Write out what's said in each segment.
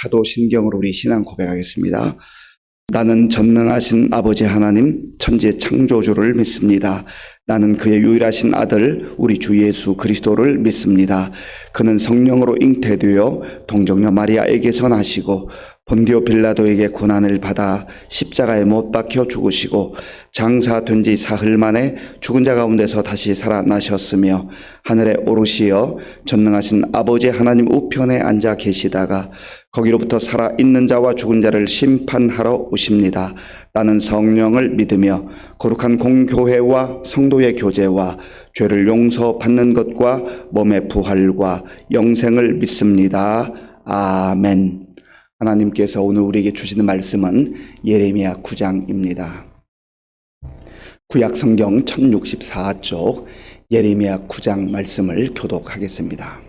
사도신경으로 우리 신앙 고백하겠습니다. 나는 전능하신 아버지 하나님 천지의 창조주를 믿습니다. 나는 그의 유일하신 아들 우리 주 예수 그리스도를 믿습니다. 그는 성령으로 잉태되어 동정녀 마리아에게서 나시고 본디오 빌라도에게 고난을 받아 십자가에 못 박혀 죽으시고 장사된 지 사흘 만에 죽은 자 가운데서 다시 살아나셨으며 하늘에 오르시어 전능하신 아버지 하나님 우편에 앉아 계시다가 거기로부터 살아있는 자와 죽은 자를 심판하러 오십니다. 나는 성령을 믿으며 거룩한 공교회와 성도의 교제와 죄를 용서받는 것과 몸의 부활과 영생을 믿습니다. 아멘. 하나님께서 오늘 우리에게 주시는 말씀은 예레미야 9장입니다. 구약성경 1064쪽 예레미야 9장 말씀을 교독하겠습니다.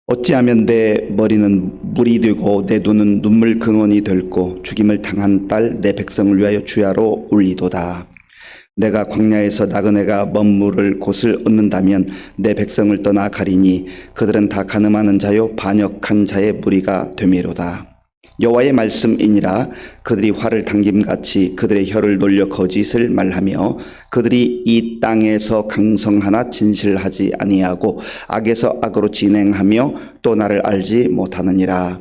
어찌하면 내 머리는 물이 되고 내 눈은 눈물 근원이 될고 죽임을 당한 딸 내 백성을 위하여 주야로 울리도다. 내가 광야에서 나그네가 머무를 곳을 얻는다면 내 백성을 떠나 가리니 그들은 다 가늠하는 자요 반역한 자의 무리가 되미로다. 여호와의 말씀이니라. 그들이 활을 당김같이 그들의 혀를 놀려 거짓을 말하며 그들이 이 땅에서 강성하나 진실하지 아니하고 악에서 악으로 진행하며 또 나를 알지 못하느니라.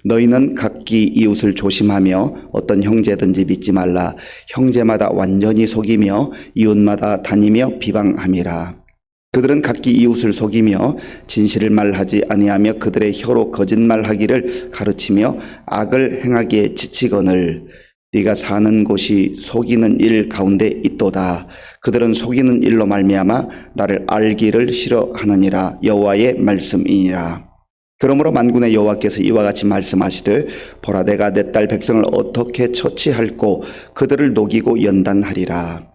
너희는 각기 이웃을 조심하며 어떤 형제든지 믿지 말라. 형제마다 완전히 속이며 이웃마다 다니며 비방함이라. 그들은 각기 이웃을 속이며 진실을 말하지 아니하며 그들의 혀로 거짓말하기를 가르치며 악을 행하기에 지치거늘 네가 사는 곳이 속이는 일 가운데 있도다. 그들은 속이는 일로 말미암아 나를 알기를 싫어하느니라. 여호와의 말씀이니라. 그러므로 만군의 여호와께서 이와 같이 말씀하시되 보라 내가 내 딸 백성을 어떻게 처치할꼬 그들을 녹이고 연단하리라.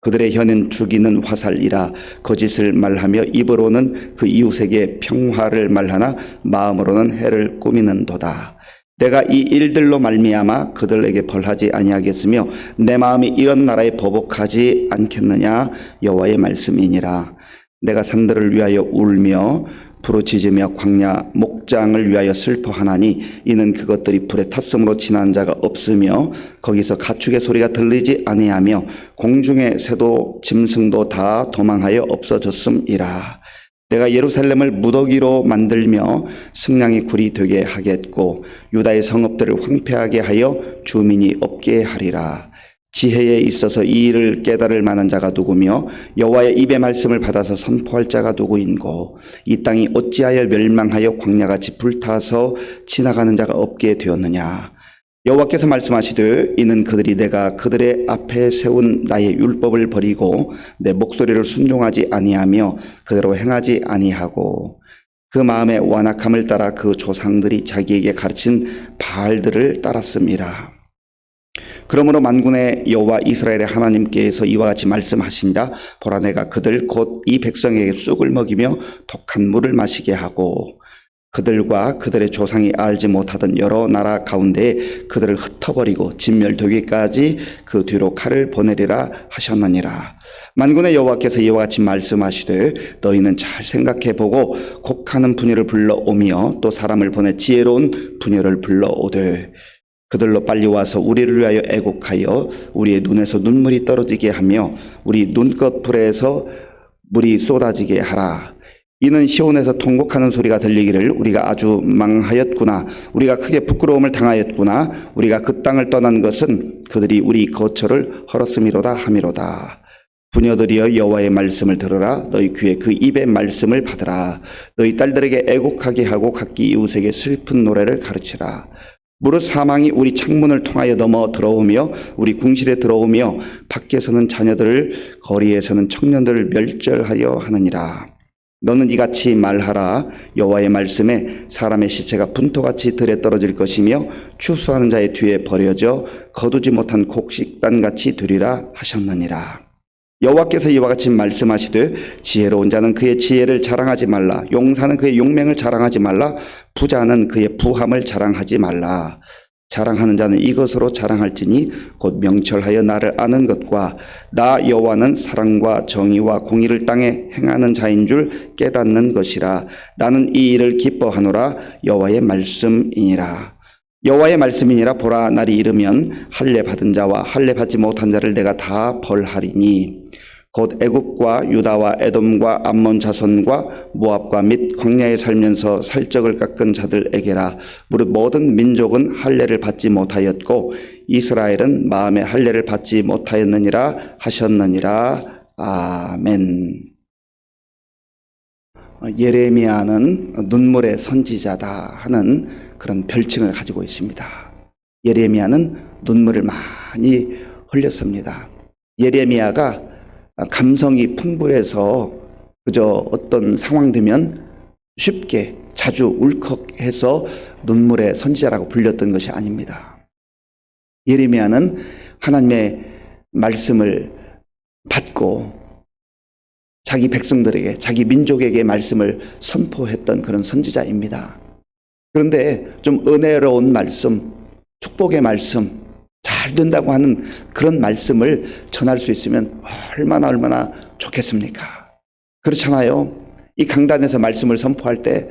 그들의 혀는 죽이는 화살이라. 거짓을 말하며 입으로는 그 이웃에게 평화를 말하나 마음으로는 해를 꾸미는도다. 내가 이 일들로 말미암아 그들에게 벌하지 아니하겠으며 내 마음이 이런 나라에 보복하지 않겠느냐. 여호와의 말씀이니라. 내가 산들을 위하여 울며 부르짖으며 광야 목장을 위하여 슬퍼하나니 이는 그것들이 불에 탔음으로 지난 자가 없으며 거기서 가축의 소리가 들리지 아니하며 공중의 새도 짐승도 다 도망하여 없어졌음이라. 내가 예루살렘을 무더기로 만들며 승냥이 굴이 되게 하겠고 유다의 성읍들을 황폐하게 하여 주민이 없게 하리라. 지혜에 있어서 이 일을 깨달을 만한 자가 누구며 여호와의 입의 말씀을 받아서 선포할 자가 누구인고 이 땅이 어찌하여 멸망하여 광야같이 불타서 지나가는 자가 없게 되었느냐. 여호와께서 말씀하시되 이는 그들이 내가 그들의 앞에 세운 나의 율법을 버리고 내 목소리를 순종하지 아니하며 그대로 행하지 아니하고 그 마음의 완악함을 따라 그 조상들이 자기에게 가르친 바알들을 따랐음이라. 그러므로 만군의 여호와 이스라엘의 하나님께서 이와 같이 말씀하시니라. 보라 내가 그들 곧 이 백성에게 쑥을 먹이며 독한 물을 마시게 하고 그들과 그들의 조상이 알지 못하던 여러 나라 가운데 그들을 흩어버리고 진멸되기까지 그 뒤로 칼을 보내리라 하셨느니라. 만군의 여호와께서 이와 같이 말씀하시되 너희는 잘 생각해보고 곡하는 분야를 불러오며 또 사람을 보내 지혜로운 분야를 불러오되 그들로 빨리 와서 우리를 위하여 애곡하여 우리의 눈에서 눈물이 떨어지게 하며 우리 눈꺼풀에서 물이 쏟아지게 하라. 이는 시온에서 통곡하는 소리가 들리기를 우리가 아주 망하였구나. 우리가 크게 부끄러움을 당하였구나. 우리가 그 땅을 떠난 것은 그들이 우리 거처를 헐었음이로다 함이로다. 부녀들이여 여호와의 말씀을 들으라. 너희 귀에 그 입의 말씀을 받으라. 너희 딸들에게 애곡하게 하고 각기 이웃에게 슬픈 노래를 가르치라. 무릇 사망이 우리 창문을 통하여 넘어 들어오며 우리 궁실에 들어오며 밖에서는 자녀들을 거리에서는 청년들을 멸절하려 하느니라. 너는 이같이 말하라. 여호와의 말씀에 사람의 시체가 분토같이 들에 떨어질 것이며 추수하는 자의 뒤에 버려져 거두지 못한 곡식단같이 되리라 하셨느니라. 여호와께서 이와 같이 말씀하시되 지혜로운 자는 그의 지혜를 자랑하지 말라. 용사는 그의 용맹을 자랑하지 말라. 부자는 그의 부함을 자랑하지 말라. 자랑하는 자는 이것으로 자랑할지니 곧 명철하여 나를 아는 것과 나 여호와는 사랑과 정의와 공의를 땅에 행하는 자인 줄 깨닫는 것이라. 나는 이 일을 기뻐하노라. 여호와의 말씀이니라. 여호와의 말씀이니라. 보라, 날이 이르면 할례 받은 자와 할례 받지 못한 자를 내가 다 벌하리니 곧 애굽과 유다와 에돔과 암몬 자손과 모압과 및 광야에 살면서 살적을 깎은 자들에게라. 무릇 모든 민족은 할례를 받지 못하였고 이스라엘은 마음에 할례를 받지 못하였느니라 하셨느니라. 아멘. 예레미야는 눈물의 선지자다 하는 그런 별칭을 가지고 있습니다. 예레미야는 눈물을 많이 흘렸습니다. 예레미야가 감성이 풍부해서 그저 어떤 상황 되면 쉽게 자주 울컥해서 눈물의 선지자라고 불렸던 것이 아닙니다. 예레미야는 하나님의 말씀을 받고 자기 백성들에게, 자기 민족에게 말씀을 선포했던 그런 선지자입니다. 그런데 좀 은혜로운 말씀, 축복의 말씀, 잘 된다고 하는 그런 말씀을 전할 수 있으면 얼마나 좋겠습니까? 그렇잖아요. 이 강단에서 말씀을 선포할 때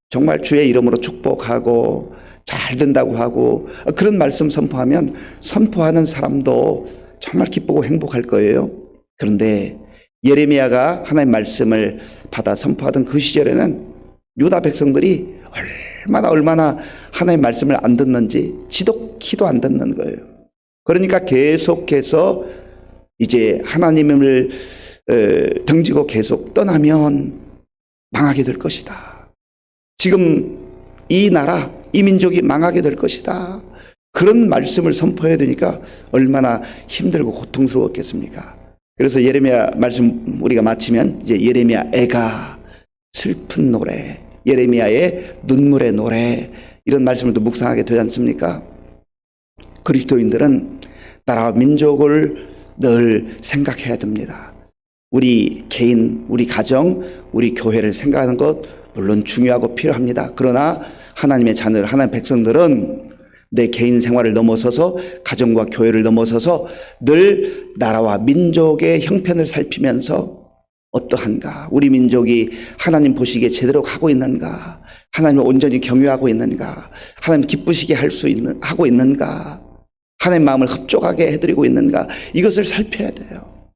정말 주의 이름으로 축복하고 잘 된다고 하고 그런 말씀 선포하면 선포하는 사람도 정말 기쁘고 행복할 거예요. 그런데 예레미야가 하나님의 말씀을 받아 선포하던 그 시절에는 유다 백성들이 얼마나 하나님의 말씀을 안 듣는지 지독히도 안 듣는 거예요. 그러니까 계속해서 이제 하나님을 등지고 계속 떠나면 망하게 될 것이다. 지금 이 나라, 이 민족이 망하게 될 것이다. 그런 말씀을 선포해야 되니까 얼마나 힘들고 고통스러웠겠습니까? 그래서 예레미야 말씀 우리가 마치면 이제 예레미야 애가 슬픈 노래, 예레미야의 눈물의 노래, 이런 말씀을 또 묵상하게 되지 않습니까? 그리스도인들은 나라와 민족을 늘 생각해야 됩니다. 우리 개인, 우리 가정, 우리 교회를 생각하는 것 물론 중요하고 필요합니다. 그러나 하나님의 자녀, 하나님의 백성들은 내 개인 생활을 넘어서서 가정과 교회를 넘어서서 늘 나라와 민족의 형편을 살피면서 어떠한가, 우리 민족이 하나님 보시기에 제대로 가고 있는가, 하나님을 온전히 경유하고 있는가, 하나님 기쁘시게 하고 있는가, 하나님 마음을 흡족하게 해드리고 있는가, 이것을 살펴야 돼요.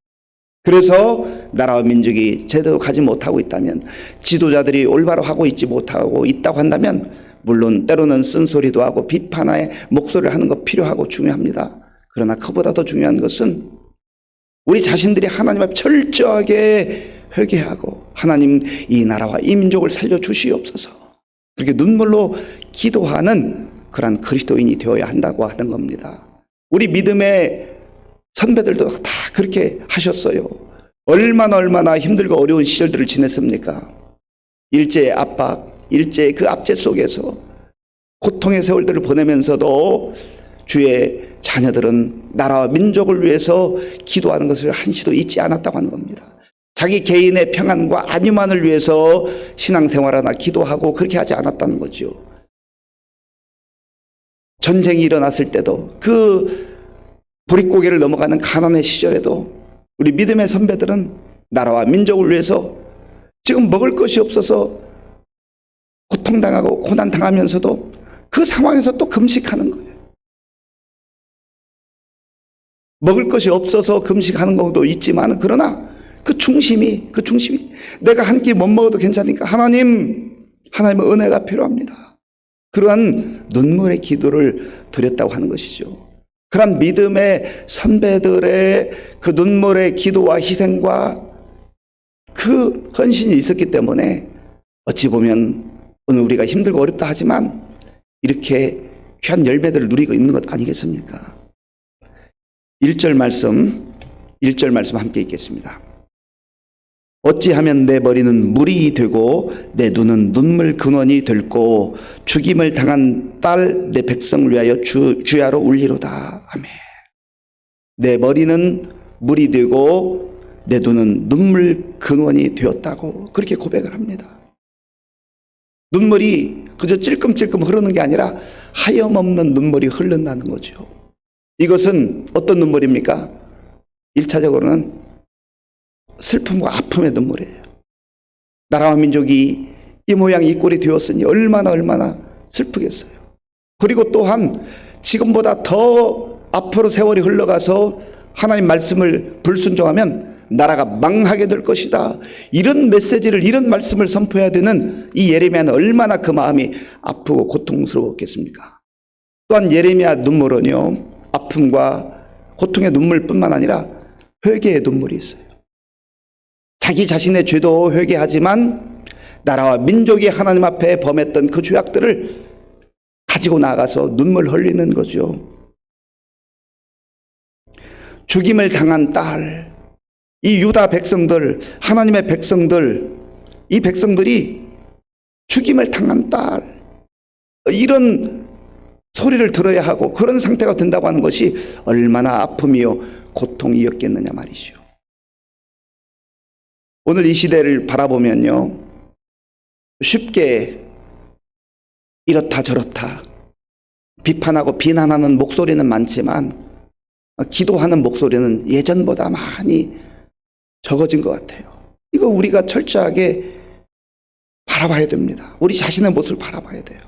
그래서 나라와 민족이 제대로 가지 못하고 있다면, 지도자들이 올바로 하고 있지 못하고 있다고 한다면 물론 때로는 쓴소리도 하고 비판의 목소리를 하는 거 필요하고 중요합니다. 그러나 그보다 더 중요한 것은 우리 자신들이 하나님 앞에 철저하게 회개하고 하나님 이 나라와 이 민족을 살려주시옵소서, 그렇게 눈물로 기도하는 그러한 그리스도인이 되어야 한다고 하는 겁니다. 우리 믿음의 선배들도 다 그렇게 하셨어요. 얼마나 힘들고 어려운 시절들을 지냈습니까? 일제의 압박, 일제의 그 압제 속에서 고통의 세월들을 보내면서도 주의 자녀들은 나라와 민족을 위해서 기도하는 것을 한시도 잊지 않았다고 하는 겁니다. 자기 개인의 평안과 안위만을 위해서 신앙생활하나 기도하고 그렇게 하지 않았다는 거죠. 전쟁이 일어났을 때도, 그 보릿고개를 넘어가는 가난의 시절에도 우리 믿음의 선배들은 나라와 민족을 위해서 지금 먹을 것이 없어서 고통당하고 고난당하면서도 그 상황에서 또 금식하는 거예요. 먹을 것이 없어서 금식하는 것도 있지만, 그러나 그 중심이 내가 한 끼 못 먹어도 괜찮으니까 하나님의 은혜가 필요합니다. 그러한 눈물의 기도를 드렸다고 하는 것이죠. 그런 믿음의 선배들의 그 눈물의 기도와 희생과 그 헌신이 있었기 때문에 어찌 보면 오늘 우리가 힘들고 어렵다 하지만 이렇게 귀한 열매들을 누리고 있는 것 아니겠습니까? 1절 말씀 함께 읽겠습니다. 어찌하면 내 머리는 물이 되고 내 눈은 눈물 근원이 될고 죽임을 당한 딸 내 백성을 위하여 주야로 울리로다. 아멘. 내 머리는 물이 되고 내 눈은 눈물 근원이 되었다고 그렇게 고백을 합니다. 눈물이 그저 찔끔찔끔 흐르는 게 아니라 하염없는 눈물이 흐른다는 거죠. 이것은 어떤 눈물입니까? 1차적으로는 슬픔과 아픔의 눈물이에요. 나라와 민족이 이 모양 이 꼴이 되었으니 얼마나 슬프겠어요. 그리고 또한 지금보다 더 앞으로 세월이 흘러가서 하나님 말씀을 불순종하면 나라가 망하게 될 것이다. 이런 메시지를, 이런 말씀을 선포해야 되는 이 예레미야는 얼마나 그 마음이 아프고 고통스러웠겠습니까? 또한 예레미야 눈물은요, 아픔과 고통의 눈물뿐만 아니라 회개의 눈물이 있어요. 자기 자신의 죄도 회개하지만 나라와 민족이 하나님 앞에 범했던 그 죄악들을 가지고 나가서 눈물 흘리는 거죠. 죽임을 당한 딸, 이 유다 백성들, 하나님의 백성들, 이 백성들이 죽임을 당한 딸, 이런 소리를 들어야 하고 그런 상태가 된다고 하는 것이 얼마나 아픔이요 고통이었겠느냐 말이죠. 오늘 이 시대를 바라보면요, 쉽게 이렇다 저렇다 비판하고 비난하는 목소리는 많지만 기도하는 목소리는 예전보다 많이 적어진 것 같아요. 이거 우리가 철저하게 바라봐야 됩니다. 우리 자신의 모습을 바라봐야 돼요.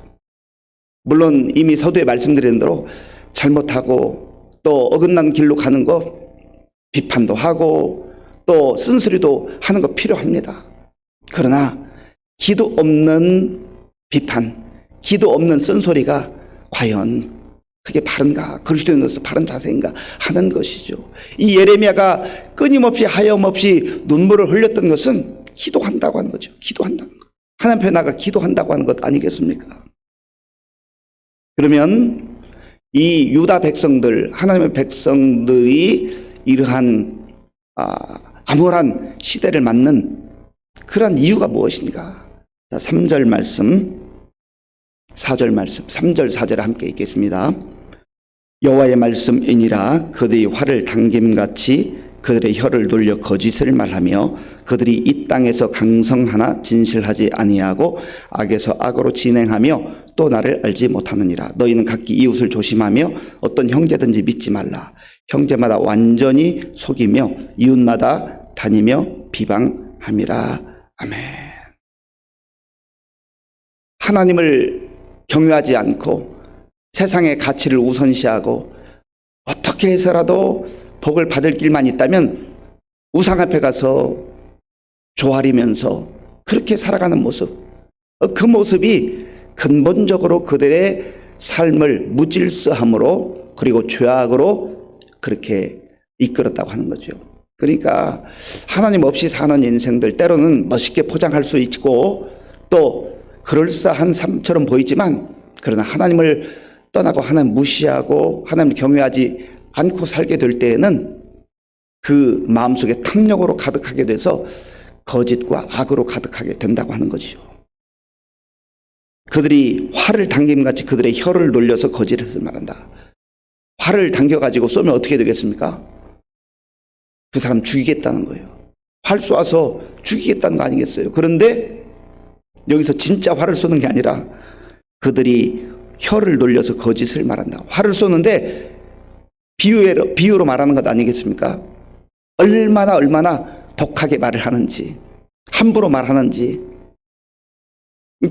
물론 이미 서두에 말씀드린 대로 잘못하고 또 어긋난 길로 가는 거 비판도 하고 또 쓴소리도 하는 거 필요합니다. 그러나 기도 없는 비판, 기도 없는 쓴소리가 과연 그게 바른가, 그리스도인으로서 바른 자세인가 하는 것이죠. 이 예레미야가 끊임없이 하염없이 눈물을 흘렸던 것은 기도한다고 하는 거죠. 기도한다는 것. 하나님 앞에 나가 기도한다고 하는 것 아니겠습니까? 그러면 이 유다 백성들, 하나님의 백성들이 이러한 암울한 시대를 맞는 그러한 이유가 무엇인가? 자, 3절 말씀, 4절 말씀, 3절 4절 함께 읽겠습니다. 여호와의 말씀이니라. 그들이 활을 당김같이 그들의 혀를 돌려 거짓을 말하며 그들이 이 땅에서 강성하나 진실하지 아니하고 악에서 악으로 진행하며 또 나를 알지 못하느니라. 너희는 각기 이웃을 조심하며 어떤 형제든지 믿지 말라. 형제마다 완전히 속이며 이웃마다 다니며 비방함이라. 아멘. 하나님을 경외하지 않고 세상의 가치를 우선시하고 어떻게 해서라도 복을 받을 길만 있다면 우상 앞에 가서 조아리면서 그렇게 살아가는 모습, 그 모습이 근본적으로 그들의 삶을 무질서함으로 그리고 죄악으로 그렇게 이끌었다고 하는 거죠. 그러니까 하나님 없이 사는 인생들 때로는 멋있게 포장할 수 있고 또 그럴싸한 삶처럼 보이지만 그러나 하나님을 떠나고 하나님 무시하고 하나님을 경외하지 않고 살게 될 때에는 그 마음속에 탐욕으로 가득하게 돼서 거짓과 악으로 가득하게 된다고 하는 거죠. 그들이 활을 당김같이 그들의 혀를 놀려서 거짓을 말한다. 활을 당겨가지고 쏘면 어떻게 되겠습니까? 그 사람 죽이겠다는 거예요. 활 쏘아서 죽이겠다는 거 아니겠어요? 그런데 여기서 진짜 활을 쏘는 게 아니라 그들이 혀를 놀려서 거짓을 말한다. 활을 쏘는데 비유로 말하는 것 아니겠습니까? 얼마나 독하게 말을 하는지, 함부로 말하는지,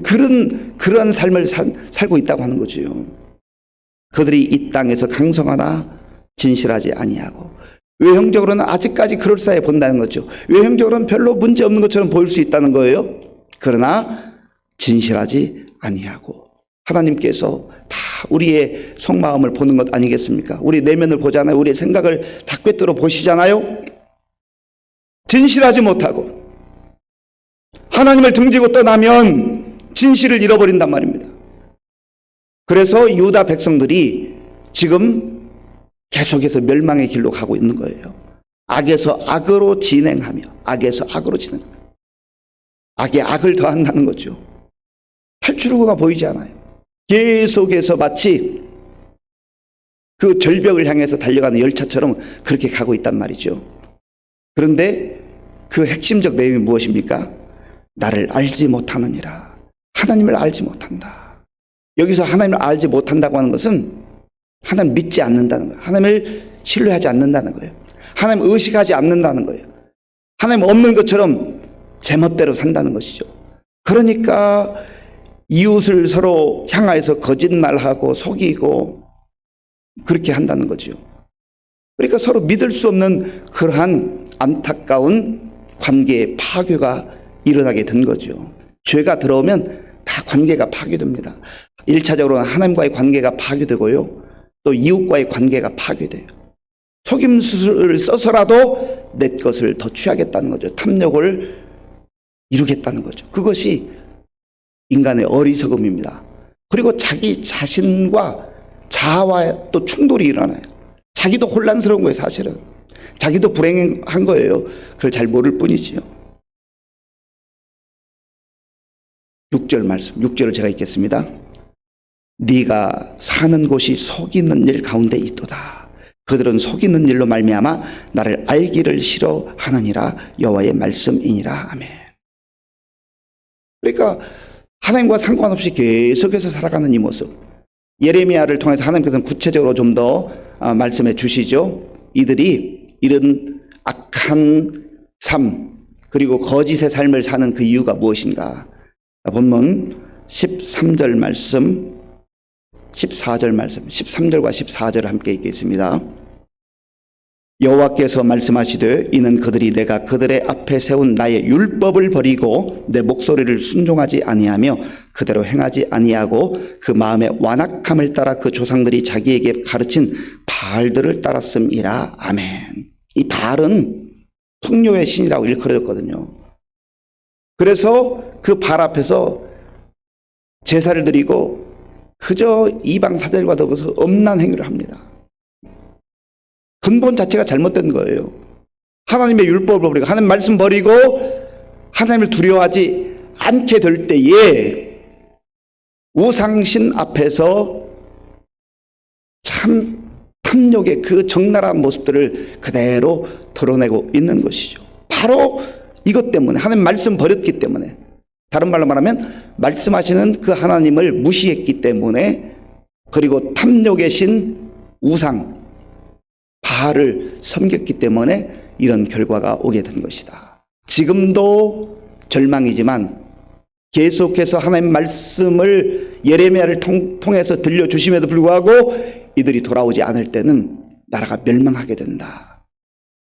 그런 삶을 살고 있다고 하는 거죠. 그들이 이 땅에서 강성하나 진실하지 아니하고, 외형적으로는 아직까지 그럴싸해 본다는 거죠. 외형적으로는 별로 문제 없는 것처럼 보일 수 있다는 거예요. 그러나 진실하지 아니하고, 하나님께서 다 우리의 속마음을 보는 것 아니겠습니까? 우리 내면을 보잖아요. 우리의 생각을 다 꿰뚫어 보시잖아요. 진실하지 못하고 하나님을 등지고 떠나면 진실을 잃어버린단 말입니다. 그래서 유다 백성들이 지금 계속해서 멸망의 길로 가고 있는 거예요. 악에서 악으로 진행하며 악에 악을 더한다는 거죠. 탈출구가 보이지 않아요. 계속해서 마치 그 절벽을 향해서 달려가는 열차처럼 그렇게 가고 있단 말이죠. 그런데 그 핵심적 내용이 무엇입니까? 나를 알지 못하느니라. 하나님을 알지 못한다. 여기서 하나님을 알지 못한다고 하는 것은 하나님을 믿지 않는다는 거예요. 하나님을 신뢰하지 않는다는 거예요. 하나님을 의식하지 않는다는 거예요. 하나님 없는 것처럼 제멋대로 산다는 것이죠. 그러니까 이웃을 서로 향하여서 거짓말하고 속이고 그렇게 한다는 거죠. 그러니까 서로 믿을 수 없는 그러한 안타까운 관계의 파괴가 일어나게 된 거죠. 죄가 들어오면 다 관계가 파괴됩니다. 1차적으로는 하나님과의 관계가 파괴되고요. 또 이웃과의 관계가 파괴돼요. 속임수를 써서라도 내 것을 더 취하겠다는 거죠. 탐욕을 이루겠다는 거죠. 그것이 인간의 어리석음입니다. 그리고 자기 자신과 자아와 또 충돌이 일어나요. 자기도 혼란스러운 거예요, 사실은. 자기도 불행한 거예요. 그걸 잘 모를 뿐이지요. 6절 말씀, 6절을 제가 읽겠습니다. 네가 사는 곳이 속이는 일 가운데 있도다. 그들은 속이는 일로 말미암아 나를 알기를 싫어하느니라. 여호와의 말씀이니라. 아멘. 그러니까 하나님과 상관없이 계속해서 살아가는 이 모습, 예레미야를 통해서 하나님께서는 구체적으로 좀 더 말씀해 주시죠. 이들이 이런 악한 삶 그리고 거짓의 삶을 사는 그 이유가 무엇인가. 본문 13절 말씀, 14절 말씀, 13절과 14절을 함께 읽겠습니다. 여호와께서 말씀하시되 이는 그들이 내가 그들의 앞에 세운 나의 율법을 버리고 내 목소리를 순종하지 아니하며 그대로 행하지 아니하고 그 마음의 완악함을 따라 그 조상들이 자기에게 가르친 바알들을 따랐음이라. 아멘. 이 바알은 풍요의 신이라고 일컬어졌거든요. 그래서 그 바알 앞에서 제사를 드리고 그저 이방 사제들과 더불어서 엄난 행위를 합니다. 근본 자체가 잘못된 거예요. 하나님의 율법을 버리고 하나님 말씀 버리고 하나님을 두려워하지 않게 될 때에 우상신 앞에서 참 탐욕의 그 적나라한 모습들을 그대로 드러내고 있는 것이죠. 바로 이것 때문에, 하나님 말씀 버렸기 때문에, 다른 말로 말하면 말씀하시는 그 하나님을 무시했기 때문에, 그리고 탐욕의 신 우상 바알을 섬겼기 때문에 이런 결과가 오게 된 것이다. 지금도 절망이지만 계속해서 하나님 말씀을 예레미야를 통해서 들려주심에도 불구하고 이들이 돌아오지 않을 때는 나라가 멸망하게 된다.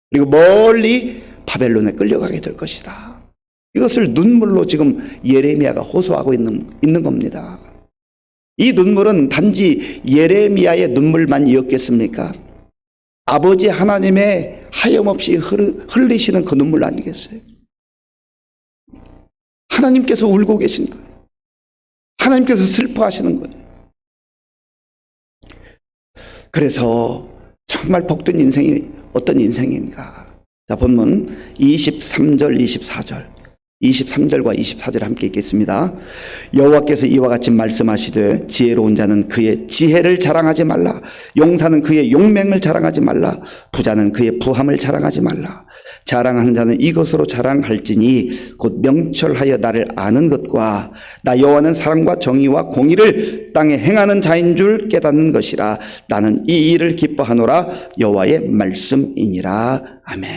그리고 멀리 바벨론에 끌려가게 될 것이다. 이것을 눈물로 지금 예레미야가 호소하고 있는 겁니다. 이 눈물은 단지 예레미야의 눈물만이었겠습니까? 아버지 하나님의 하염없이 흘리시는 그 눈물 아니겠어요? 하나님께서 울고 계신 거예요. 하나님께서 슬퍼하시는 거예요. 그래서 정말 복된 인생이 어떤 인생인가? 자, 본문 23절, 24절. 23절과 24절 함께 읽겠습니다. 여호와께서 이와 같이 말씀하시되 지혜로운 자는 그의 지혜를 자랑하지 말라. 용사는 그의 용맹을 자랑하지 말라. 부자는 그의 부함을 자랑하지 말라. 자랑하는 자는 이것으로 자랑할지니 곧 명철하여 나를 아는 것과 나 여호와는 사랑과 정의와 공의를 땅에 행하는 자인 줄 깨닫는 것이라. 나는 이 일을 기뻐하노라. 여호와의 말씀이니라. 아멘.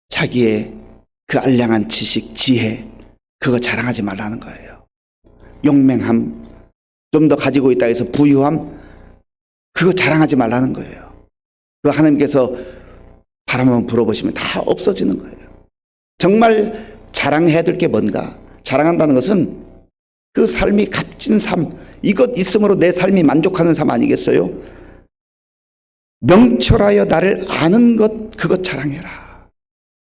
자기의 그 알량한 지식, 지혜, 그거 자랑하지 말라는 거예요. 용맹함, 좀 더 가지고 있다 해서 부유함, 그거 자랑하지 말라는 거예요. 그 하나님께서 바람 한번 불어보시면 다 없어지는 거예요. 정말 자랑해야 될 게 뭔가? 자랑한다는 것은 그 삶이 값진 삶, 이것 있음으로 내 삶이 만족하는 삶 아니겠어요? 명철하여 나를 아는 것, 그것 자랑해라.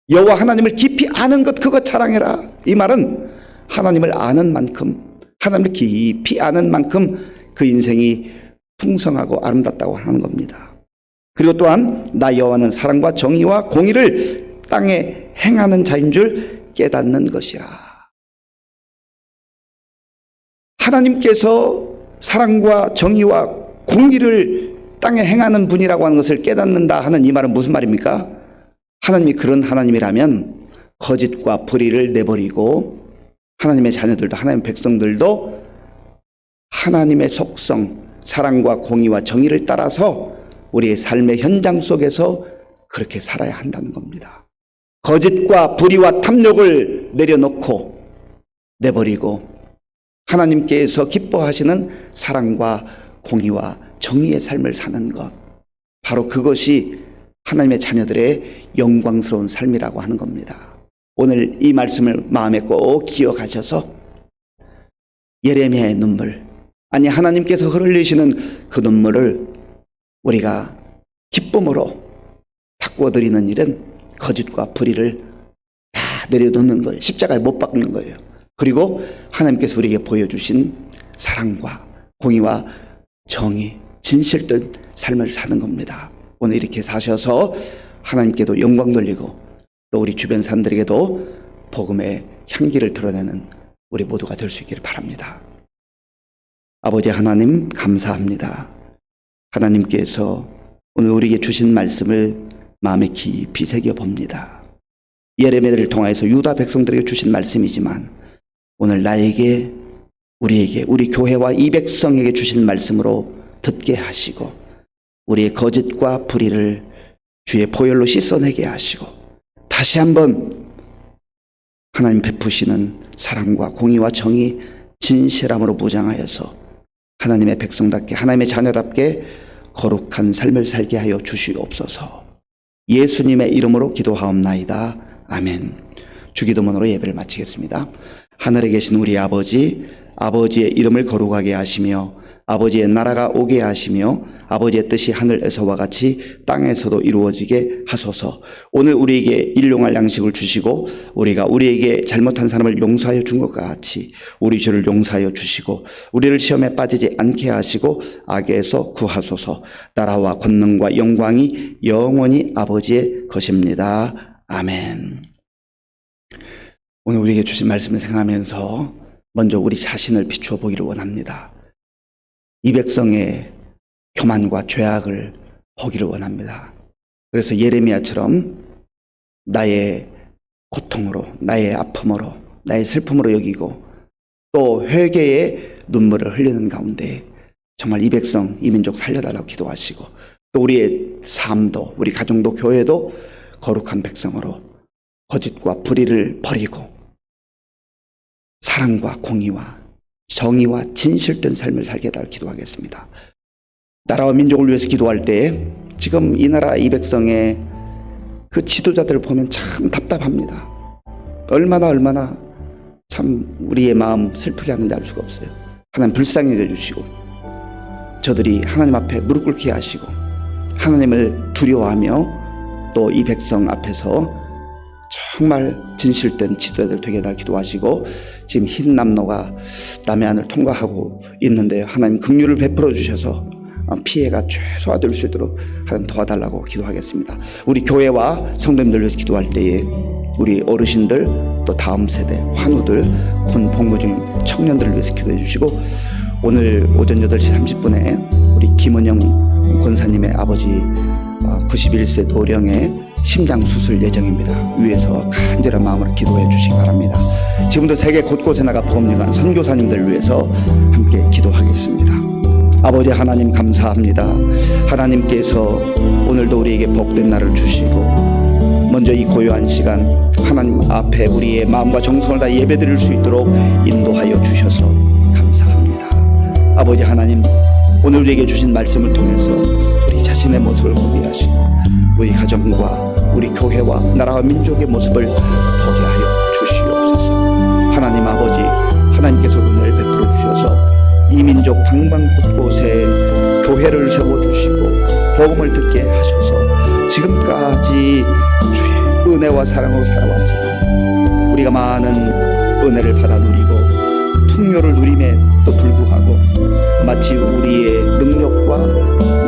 여호와 하나님을 깊이 아는 것, 그것 자랑해라. 이 말은 하나님을 아는 만큼, 하나님을 깊이 아는 만큼 그 인생이 풍성하고 아름답다고 하는 겁니다. 그리고 또한 나 여호와는 사랑과 정의와 공의를 땅에 행하는 자인 줄 깨닫는 것이라. 하나님께서 사랑과 정의와 공의를 땅에 행하는 분이라고 하는 것을 깨닫는다 하는 이 말은 무슨 말입니까? 하나님이 그런 하나님이라면 거짓과 불의를 내버리고 하나님의 자녀들도 하나님의 백성들도 하나님의 속성, 사랑과 공의와 정의를 따라서 우리의 삶의 현장 속에서 그렇게 살아야 한다는 겁니다. 거짓과 불의와 탐욕을 내려놓고 내버리고 하나님께서 기뻐하시는 사랑과 공의와 정의의 삶을 사는 것, 바로 그것이 하나님의 자녀들의 영광스러운 삶이라고 하는 겁니다. 오늘 이 말씀을 마음에 꼭 기억하셔서 예레미야의 눈물, 아니 하나님께서 흘리시는 그 눈물을 우리가 기쁨으로 바꿔드리는 일은 거짓과 불의를 다 내려놓는 거예요. 십자가에 못 박는 거예요. 그리고 하나님께서 우리에게 보여주신 사랑과 공의와 정의, 진실된 삶을 사는 겁니다. 오늘 이렇게 사셔서 하나님께도 영광 돌리고 또 우리 주변 사람들에게도 복음의 향기를 드러내는 우리 모두가 될 수 있기를 바랍니다. 아버지 하나님 감사합니다. 하나님께서 오늘 우리에게 주신 말씀을 마음에 깊이 새겨봅니다. 예레미야를 통하여서 유다 백성들에게 주신 말씀이지만 오늘 나에게, 우리에게, 우리 교회와 이 백성에게 주신 말씀으로 듣게 하시고 우리의 거짓과 불의를 주의 보혈로 씻어내게 하시고 다시 한번 하나님 베푸시는 사랑과 공의와 정의, 진실함으로 무장하여서 하나님의 백성답게, 하나님의 자녀답게 거룩한 삶을 살게 하여 주시옵소서. 예수님의 이름으로 기도하옵나이다. 아멘. 주기도문으로 예배를 마치겠습니다. 하늘에 계신 우리 아버지, 아버지의 이름을 거룩하게 하시며 아버지의 나라가 오게 하시며 아버지의 뜻이 하늘에서와 같이 땅에서도 이루어지게 하소서. 오늘 우리에게 일용할 양식을 주시고 우리가 우리에게 잘못한 사람을 용서하여 준 것과 같이 우리 죄를 용서하여 주시고 우리를 시험에 빠지지 않게 하시고 악에서 구하소서. 나라와 권능과 영광이 영원히 아버지의 것입니다. 아멘. 오늘 우리에게 주신 말씀을 생각하면서 먼저 우리 자신을 비추어 보기를 원합니다. 이 백성의 교만과 죄악을 보기를 원합니다. 그래서 예레미야처럼 나의 고통으로, 나의 아픔으로, 나의 슬픔으로 여기고 또 회개의 눈물을 흘리는 가운데 정말 이 백성, 이 민족 살려달라고 기도하시고 또 우리의 삶도, 우리 가정도, 교회도 거룩한 백성으로 거짓과 불의를 버리고 사랑과 공의와 정의와 진실된 삶을 살게 해달라고 기도하겠습니다. 나라와 민족을 위해서 기도할 때 지금 이 나라 이 백성의 그 지도자들을 보면 참 답답합니다. 얼마나 참 우리의 마음 슬프게 하는지 알 수가 없어요. 하나님 불쌍히 여주시고 저들이 하나님 앞에 무릎 꿇게 하시고 하나님을 두려워하며 또 이 백성 앞에서 정말 진실된 지도자들 되게 달 기도하시고 지금 흰 남로가 남해안을 통과하고 있는데요. 하나님 긍휼을 베풀어 주셔서 피해가 최소화될 수 있도록 하나님 도와달라고 기도하겠습니다. 우리 교회와 성도님들 위해서 기도할 때에 우리 어르신들 또 다음 세대 환우들 군 복무 중 청년들을 위해서 기도해 주시고 오늘 오전 8시 30분에 우리 김은영 권사님의 아버지 91세 노령의 심장 수술 예정입니다. 위에서 간절한 마음으로 기도해 주시기 바랍니다. 지금도 세계 곳곳에 나가 복음 전한 선교사님들을 위해서 함께 기도하겠습니다. 아버지 하나님 감사합니다. 하나님께서 오늘도 우리에게 복된 날을 주시고 먼저 이 고요한 시간 하나님 앞에 우리의 마음과 정성을 다 예배드릴 수 있도록 인도하여 주셔서 감사합니다. 아버지 하나님 오늘 우리에게 주신 말씀을 통해서 우리 자신의 모습을 보게 하시고 우리 가정과 우리 교회와 나라와 민족의 모습을 보게 하여 주시옵소서. 하나님 아버지 하나님께서 은혜를 베풀어 주셔서 이 민족 방방 곳곳에 교회를 세워주시고 복음을 듣게 하셔서 지금까지 주의 은혜와 사랑으로 살아왔지만 우리가 많은 은혜를 받아 누리고 풍요를 누림에도 불구하고 마치 우리의 능력과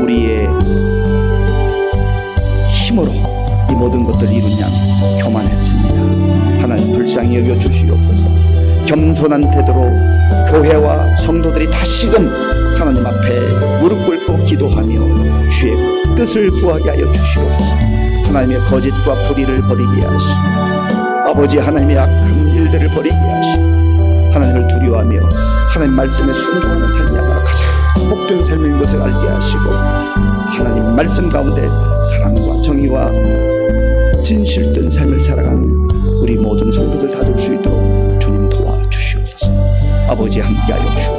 우리의 힘으로 이 모든 것들을 이룬 양 교만했습니다. 하나님 불쌍히 여겨 주시옵소서. 겸손한 태도로 교회와 성도들이 다시금 하나님 앞에 무릎 꿇고 기도하며 주의 뜻을 구하게 하여 주시옵소서. 하나님의 거짓과 불의를 버리게 하시고 아버지 하나님의 악한 일들을 버리게 하시고 순종하며 하나님 말씀에 순종하는 삶이야말로 가장 복된 삶인 것을 알게 하시고 하나님 말씀 가운데 사랑과 정의와 진실된 삶을 살아가는 우리 모든 성도들 다 될 수 있도록 주님 도와주시옵소서. 아버지 함께하여 주옵소서.